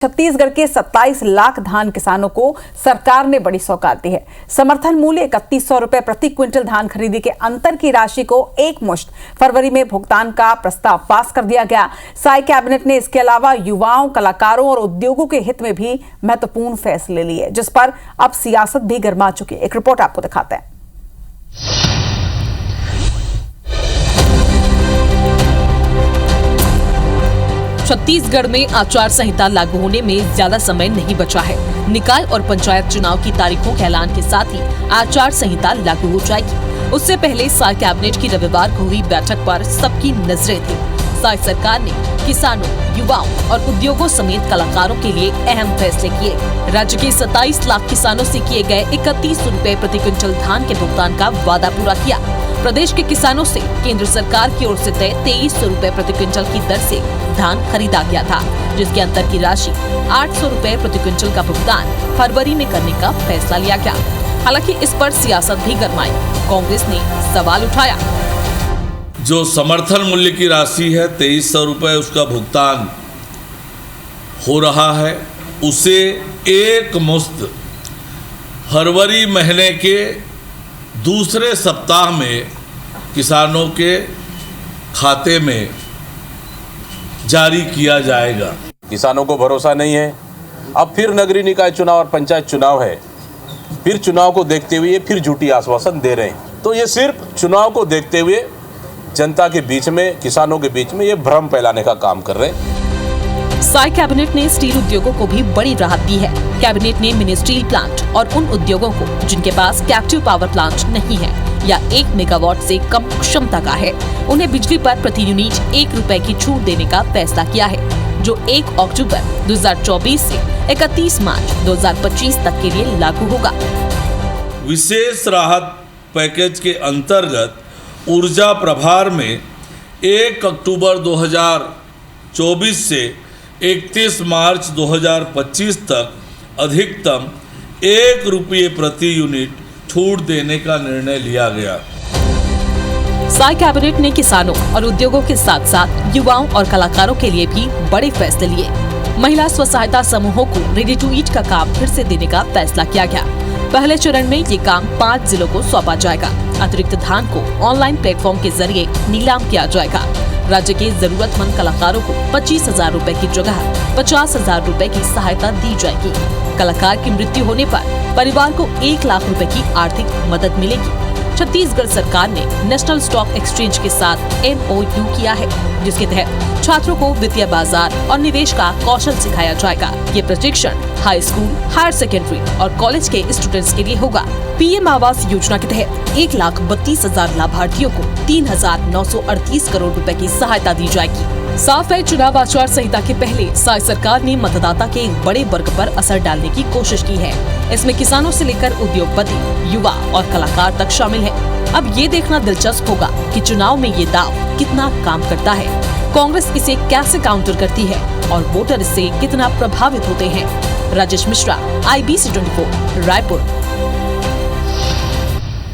छत्तीसगढ़ के 27 लाख धान किसानों को सरकार ने बड़ी सौगात दी है। समर्थन मूल्य 3100 रुपए प्रति क्विंटल धान खरीदी के अंतर की राशि को एक मुश्त फरवरी में भुगतान का प्रस्ताव पास कर दिया गया। साई कैबिनेट ने इसके अलावा युवाओं, कलाकारों और उद्योगों के हित में भी महत्वपूर्ण फैसले लिए, जिस पर अब सियासत भी गर्मा चुकी है। एक रिपोर्ट आपको दिखाते हैं। छत्तीसगढ़ में आचार संहिता लागू होने में ज्यादा समय नहीं बचा है। निकाय और पंचायत चुनाव की तारीखों के ऐलान के साथ ही आचार संहिता लागू हो जाएगी। उससे पहले साई कैबिनेट की रविवार को हुई बैठक पर सबकी नजरें थी। साई सरकार ने किसानों, युवाओं और उद्योगों समेत कलाकारों के लिए अहम फैसले किए। राज्य के 27 लाख किसानों से किए गए 31 रुपए प्रति क्विंटल धान के भुगतान का वादा पूरा किया। प्रदेश के किसानों से केंद्र सरकार की ओर से तय 2300 रुपए प्रति क्विंटल की दर से धान खरीदा गया था, जिसके अंतर की राशि 800 रुपए प्रति क्विंटल का भुगतान फरवरी में करने का फैसला लिया गया। हालांकि इस पर सियासत भी गरमाई। कांग्रेस ने सवाल उठाया। जो समर्थन मूल्य की राशि है 2300 रुपए, उसका भुगतान हो रहा है, उसे एक मुश्त फरवरी महीने के दूसरे सप्ताह में किसानों के खाते में जारी किया जाएगा। किसानों को भरोसा नहीं है। अब फिर नगरीय निकाय चुनाव और पंचायत चुनाव है, फिर चुनाव को देखते हुए फिर झूठी आश्वासन दे रहे हैं। तो ये सिर्फ चुनाव को देखते हुए जनता के बीच में, किसानों के बीच में ये भ्रम फैलाने का काम कर रहे हैं। साई कैबिनेट ने स्टील उद्योगों को भी बड़ी राहत दी है। कैबिनेट ने मिनी स्टील प्लांट और उन उद्योगों को जिनके पास कैप्टिव पावर प्लांट नहीं है या 1 मेगावाट से कम क्षमता का है, उन्हें बिजली पर प्रति यूनिट 1 रुपए की छूट देने का फैसला किया है, जो 1 अक्टूबर 2024 से 31 मार्च 2025 तक के लिए लागू होगा। विशेष राहत पैकेज के अंतर्गत ऊर्जा प्रभार में 1 अक्टूबर 2024 से 31 मार्च 2025 तक अधिकतम 1 रुपये प्रति यूनिट छूट देने का निर्णय लिया गया। साई कैबिनेट ने किसानों और उद्योगों के साथ साथ युवाओं और कलाकारों के लिए भी बड़े फैसले लिए। महिला स्व सहायता समूहों को रेडी टू ईट का काम फिर से देने का फैसला किया गया। पहले चरण में ये काम 5 जिलों को सौंपा जाएगा। अतिरिक्त धान को ऑनलाइन प्लेटफॉर्म के जरिए नीलाम किया जाएगा। राज्य के जरूरतमंद कलाकारों को 25,000 रुपए की जगह 50,000 रुपए की सहायता दी जाएगी। कलाकार की मृत्यु होने पर परिवार को 1 लाख रुपए की आर्थिक मदद मिलेगी। छत्तीसगढ़ सरकार ने नेशनल स्टॉक एक्सचेंज के साथ MOU किया है, जिसके तहत छात्रों को वित्तीय बाजार और निवेश का कौशल सिखाया जाएगा। ये प्रशिक्षण हाई स्कूल, हायर सेकेंडरी और कॉलेज के स्टूडेंट्स के लिए होगा। PM आवास योजना के तहत 1,32,000 लाभार्थियों को 3,938 करोड़ रुपए की सहायता दी जाएगी। साफ है, चुनाव आचार संहिता के पहले साई सरकार ने मतदाता के एक बड़े वर्ग पर असर डालने की कोशिश की है। इसमें किसानों से लेकर उद्योगपति, युवा और कलाकार तक शामिल है। अब ये देखना दिलचस्प होगा कि चुनाव में ये दाव कितना काम करता है, कांग्रेस इसे कैसे काउंटर करती है और वोटर इससे कितना प्रभावित होते हैं। राजेश मिश्रा, IBC 24, रायपुर।